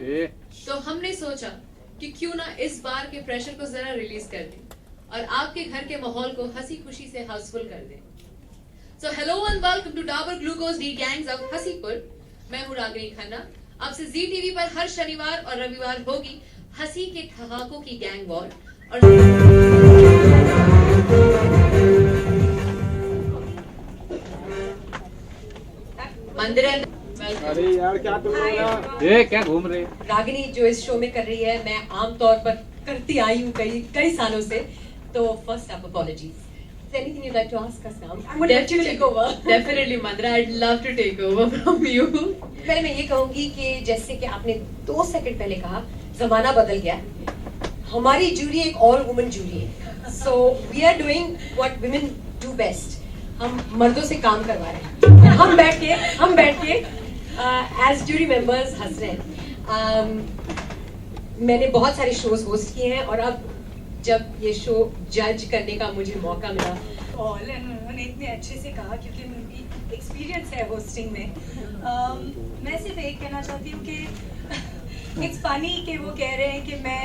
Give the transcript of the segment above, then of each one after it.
तो हमने सोचा कि क्यों ना इस बार के प्रेशर को जरा रिलीज कर दें और आपके घर के माहौल को हंसी खुशी से हाउसफुल कर दें। So hello and welcome to Dabur glucose D gangs of Haseepur. मैं हूं रागिनी खन्ना। आपसे जी टीवी पर हर शनिवार और रविवार होगी हंसी के ठहाकों की गैंग वॉर और मंदिर। अरे यार क्या तुम ये क्या घूम रहे हैं? रागिनी जो इस शो में कर रही है मैं आमतौर पर करती आई हूँ कई सालों से। तो first up apologies. Anything you'd like to ask us now? I would love to take over. Definitely, Mandra. I'd love to take over from you. पहले मैं ये कहूँगी कि जैसे कि आपने 2 सेकंड पहले कहा, जमाना बदल गया। हमारी जूरी एक ऑल वुमन जूरी है। So we are doing what women do best. हम मर्दों से काम करवा रहे हैं। हम बैठ के as jury members हंस रहे हैं। मैंने बहुत सारे शोज होस्ट किए हैं और अब जब ये शो जज करने का मुझे मौका मिला और उन्होंने इतने अच्छे से कहा क्योंकि मेरी एक्सपीरियंस है होस्टिंग में। मैं सिर्फ एक कहना चाहती हूँ कि इट्स फनी कि वो कह रहे हैं कि मैं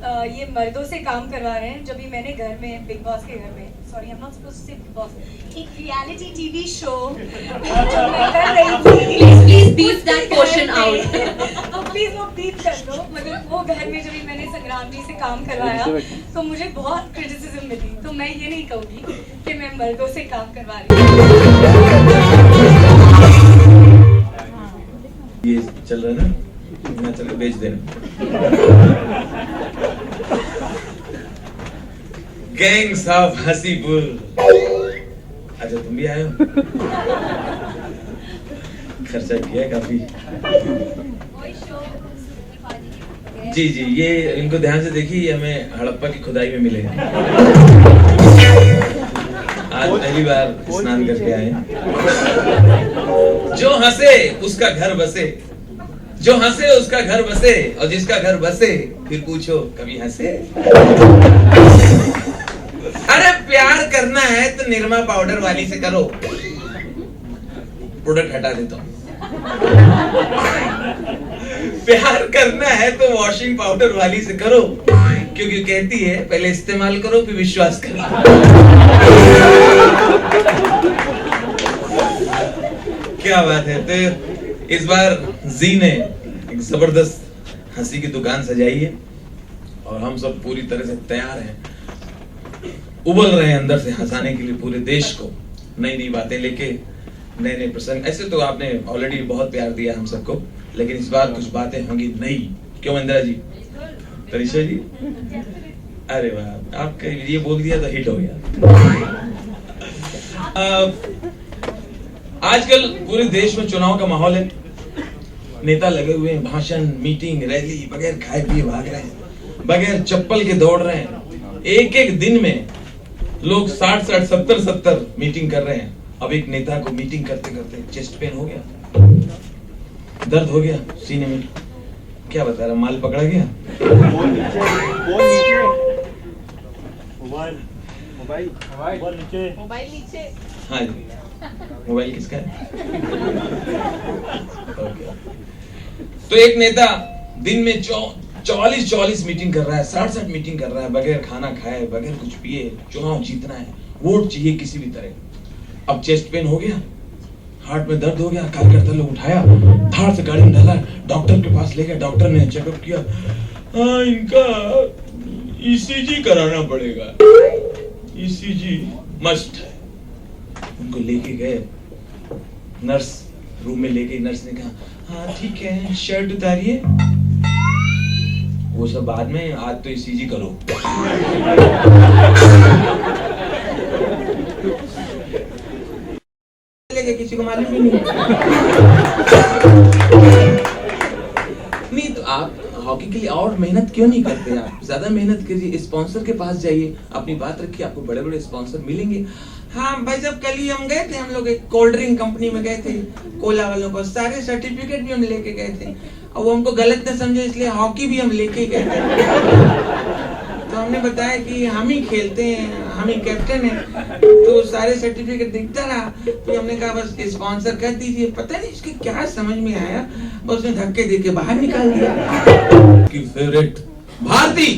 ये मर्दों से काम करवा रहे हैं, जब भी मैंने घर में बिग बॉस के घर में sorry I am not supposed to say Bigg Boss एक रियलिटी टीवी शो जो मैं कर रही थी। Please beep that portion out. Please वो बीप कर दो। मतलब वो घर में जब भी मैंने संग्राम जी से काम करवाया तो मुझे बहुत क्रिटिसिज्म मिली। तो मैं ये नहीं कहूँगी कि मैं मर्दों से काम करवा रही हूँ। ये चल रहा है ना, मैं चल बेच देना। Gangs of Haseepur. अच्छा तुम भी आए हो? खर्चा किया काफी। जी जी, ये इनको ध्यान से देखिए, ये हमें हड़प्पा की खुदाई में मिले। आज पहली बार स्नान करके आए। जो हंसे उसका घर बसे, जो हंसे उसका घर बसे, और जिसका घर बसे फिर पूछो कभी हंसे। अरे प्यार करना है तो निरमा पाउडर वाली से करो। प्रोडक्ट हटा देता हूं। प्यार करना है तो वॉशिंग पाउडर वाली से करो, क्योंकि कहती है पहले इस्तेमाल करो फिर विश्वास करो। क्या बात है। तो इस बार जी ने एक जबरदस्त हंसी की दुकान सजाई है और हम सब पूरी तरह से तैयार हैं, उबल रहे हैं अंदर से हंसाने के लिए पूरे देश को, नई नई बातें लेके, नए नए प्रसंग। ऐसे तो आपने ऑलरेडी बहुत प्यार दिया हम सबको, लेकिन इस बार कुछ बातें होंगी नई। क्यों इंदिरा जी, तरीशा जी? अरे वाह, आपका ये बोल दिया तो हिट हो गया। आजकल पूरे देश में चुनाव का माहौल है। नेता लगे हुए हैं, भाषण, मीटिंग, रैली, बगैर खाए पिए भाग रहे हैं, बगैर चप्पल के दौड़ रहे हैं। एक एक दिन में लोग 60-60, 70-70 मीटिंग कर रहे हैं। अब एक नेता को मीटिंग करते करते चेस्ट पेन हो गया, दर्द हो गया सीने में। क्या बता रहा, माल पकड़ा गया? मोबाइल नीचे। हाँ जी, मोबाइल किसका है? ओके। तो एक नेता दिन में 44 मीटिंग कर रहा है, 60 मीटिंग कर रहा है, बगैर खाना खाए, बगैर कुछ पिए। चुनाव जीतना है, वोट चाहिए किसी भी तरह। अब चेस्ट पेन हो गया, हार्ट में दर्द हो गया, कार्यकर्ता लोग उठाया, धाड़ से गाड़ी में डाला, डॉक्टर के पास ले गया। डॉक्टर ने चेकअप किया, हाँ इनका ईसीजी कराना पड़ेगा, ईसीजी मस्ट है। उनको लेके गए, नर्स रूम में ले गई। नर्स ने कहा हाँ ठीक है, शर्ट उतारिए। वो सब बाद में, आज तो ईसीजी करो। किसी को मालूम भी नहीं तो आप हॉकी के लिए और मेहनत क्यों नहीं करते? आप ज्यादा मेहनत कीजिए, स्पॉन्सर के पास जाइए, अपनी बात रखिए, आपको बड़े बड़े स्पॉन्सर मिलेंगे। हाँ भाई, जब कल ही हम गए थे, हम लोग एक कोल्ड ड्रिंक कंपनी में गए थे, कोला वालों को सारे सर्टिफिकेट भी हम लेके गए थे, और वो हमको गलत न समझे इसलिए हॉकी भी हम लेके गए थे। तो हमने बताया कि हम ही खेलते हैं, हम ही कैप्टन है, तो सारे सर्टिफिकेट दिखता रहा, तो हमने कहा बस स्पॉन्सर कर दीजिए। पता नहीं इसके क्या समझ में आया, बस उसने धक्के दे के बाहर निकाल दिया। की फेवरेट भारती।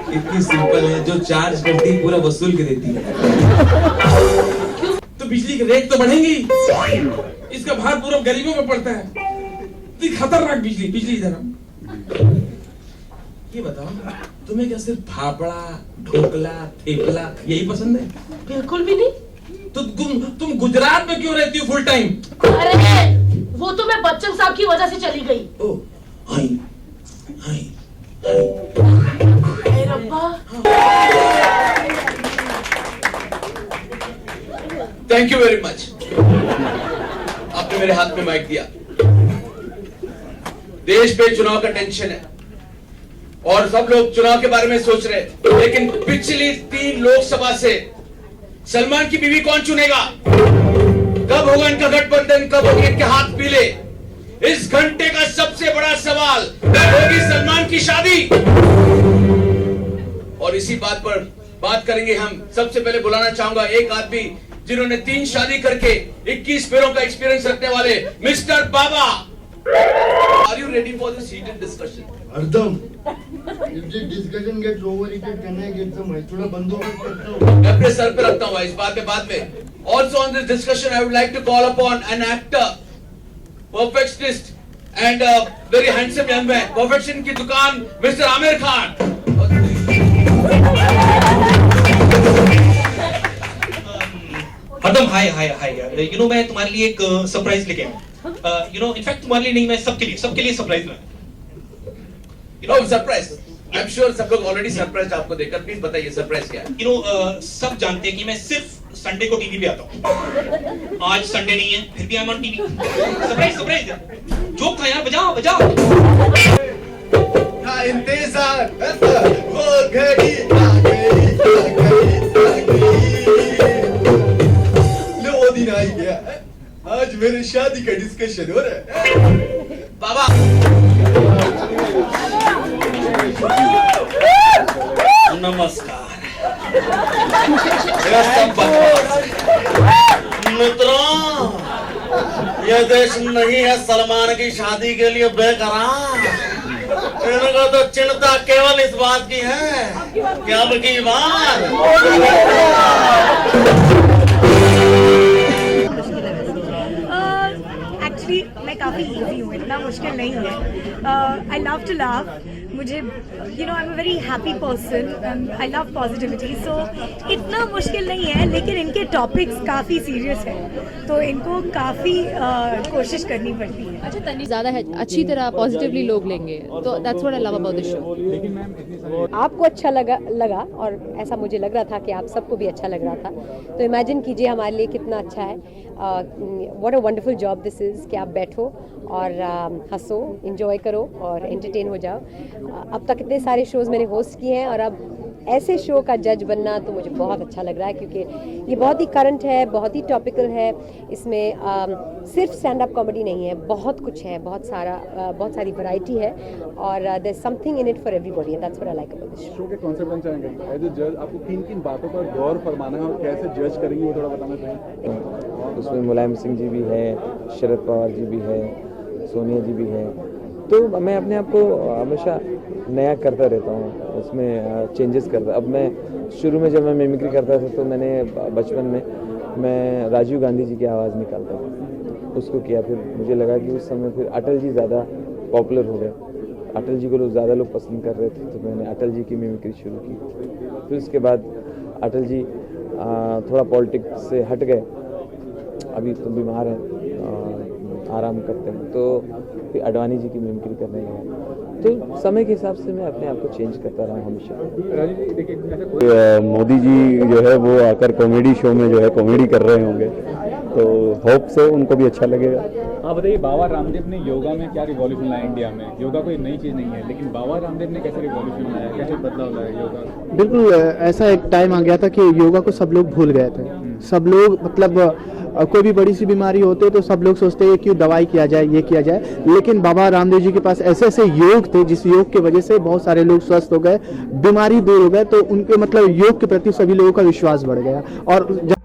इतनी सिंपल है, जो चार्ज करती है पूरा वसूल के देती है। तो बिजली के रेट तो बढ़ेंगी, इसका भार पूरा गरीबों में पड़ता है। इतनी खतरनाक बिजली। बिजली इधर ये बताओ, तुम्हें क्या सिर्फ फाफड़ा, ढोकला, थेपला यही पसंद है? बिल्कुल भी नहीं। तो तुम गुजरात में क्यों रहती हो फुल टाइम? अरे वो तो मैं बच्चन साहब की वजह से चली गई। ओ, हाई, हाई, अरे रब्बा। थैंक यू वेरी मच, आपने मेरे हाथ में माइक दिया। देश पे चुनाव का टेंशन है और सब लोग चुनाव के बारे में सोच रहे हैं, लेकिन पिछली 3 लोकसभा से सलमान की बीवी कौन चुनेगा? कब होगा इनका गठबंधन? कब होगी इनके हाथ पीले? इस घंटे का सबसे बड़ा सवाल, कब होगी सलमान की शादी? और इसी बात पर बात करेंगे हम। सबसे पहले बुलाना चाहूंगा एक आदमी जिन्होंने 3 शादी करके 21 फेरों का एक्सपीरियंस रखने वाले mister Baba. Are you ready for this heated discussion? Ardham, if the discussion gets over, can I get some थोड़ा बंदोबस्त करता हूँ। मैं अपने सर पे रखता हूँ इस बात में बाद में। Also on this discussion, I would like to call upon an actor, perfectionist and a very handsome young man. Perfection की दुकान, Mr. आमिर खान। अर्दम hi hi hi, you know मैं तुम्हारे लिए एक सरप्राइज लेके आया। यू नो इनफैक्ट तुम्हारे लिए नहीं, मैं सबके लिए सरप्राइज लाया। You know surprise. I'm sure सब लोग already surprised आपको देखकर। प्लीज बताइए सरप्राइज क्या है? यू नो सब जानते हैं कि मैं सिर्फ संडे को टीवी पे आता हूँ। आज संडे नहीं है, फिर भी I am on TV. Surprise joke था यार, बजाओ। हाँ, इंतजार, वो घड़ी आ गई। लो वो दिन आ ही गया। आज मेरे शादी का डिस्कशन हो रहा है। बाबा नमस्कार मित्रों, यह देश नहीं है सलमान की शादी के लिए बेकरार। इनको तो चिंता केवल इस बात की है कि अब की बार एक्चुअली मैं काफ़ी इजी हूँ, इतना मुश्किल नहीं है। आई लव टू लाफ, मुझे you know I am a very happy person, I love positivity, so इतना मुश्किल नहीं है। लेकिन इनके टॉपिक्स काफ़ी सीरियस हैं, तो इनको काफ़ी कोशिश करनी पड़ती है। अच्छा तनी ज़्यादा है, अच्छी तरह पॉजिटिवली लोग लेंगे, तो that's what I love about this show. आपको अच्छा लगा और ऐसा मुझे लग रहा था कि आप सबको भी अच्छा लग रहा था, तो इमेजिन कीजिए हमारे लिए कितना अच्छा है। What a wonderful job this is कि आप बैठो और हंसो, एंजॉय करो और एंटरटेन हो जाओ। अब तक इतने सारे शोज़ मैंने होस्ट किए हैं और अब ऐसे शो का जज बनना तो मुझे बहुत अच्छा लग रहा है, क्योंकि ये बहुत ही करंट है, बहुत ही टॉपिकल है। इसमें सिर्फ स्टैंड अप कॉमेडी नहीं है, बहुत कुछ है, बहुत सारी वैरायटी है और there is something in it for everybody, and that's what I like about this show के कॉन्सेप्ट में चाहेंगे एज अ जज आपको किन बातों पर गौर फरमाना है और कैसे जज करेंगे वो थोड़ा बताना चाहिए। उसमें मुलायम सिंह जी भी है, शरद पवार जी भी है, सोनिया जी भी है, तो मैं अपने आप को हमेशा नया करता रहता हूँ, उसमें चेंजेस करता। अब मैं शुरू में जब मैं मिमिक्री करता था तो मैंने बचपन में मैं राजीव गांधी जी की आवाज़ निकालता था, उसको किया। फिर मुझे लगा कि उस समय फिर अटल जी ज़्यादा पॉपुलर हो गए, अटल जी को ज़्यादा लोग पसंद कर रहे थे, तो मैंने अटल जी की मिमिक्री शुरू की। फिर उसके बाद अटल जी थोड़ा पॉलिटिक्स से हट गए, अभी तो बीमार हैं, आराम करते हैं, तो फिर अडवाणी जी की मिमिक्री करने लगा। तो समय के हिसाब से मैं अपने आप को चेंज करता रहा हमेशा। मोदी जी जो है वो आकर कॉमेडी शो में जो है कॉमेडी कर रहे होंगे, तो होप से उनको भी अच्छा लगेगा। आप बताइए, बाबा रामदेव ने योगा में क्या रिवॉल्यूशन लाया इंडिया में? योगा कोई नई चीज़ नहीं है, लेकिन बाबा रामदेव ने कैसे रिवॉल्यूशन लाया, कैसे बदलाव लाया योगा? बिल्कुल ऐसा एक टाइम आ गया था कि योगा को सब लोग भूल गए थे। सब लोग मतलब कोई भी बड़ी सी बीमारी होते तो सब लोग सोचते हैं क्यों दवाई किया जाए, ये किया जाए, लेकिन बाबा रामदेव जी के पास ऐसे ऐसे योग थे जिस योग की वजह से बहुत सारे लोग स्वस्थ हो गए, बीमारी दूर हो गए, तो उनके मतलब योग के प्रति सभी लोगों का विश्वास बढ़ गया। और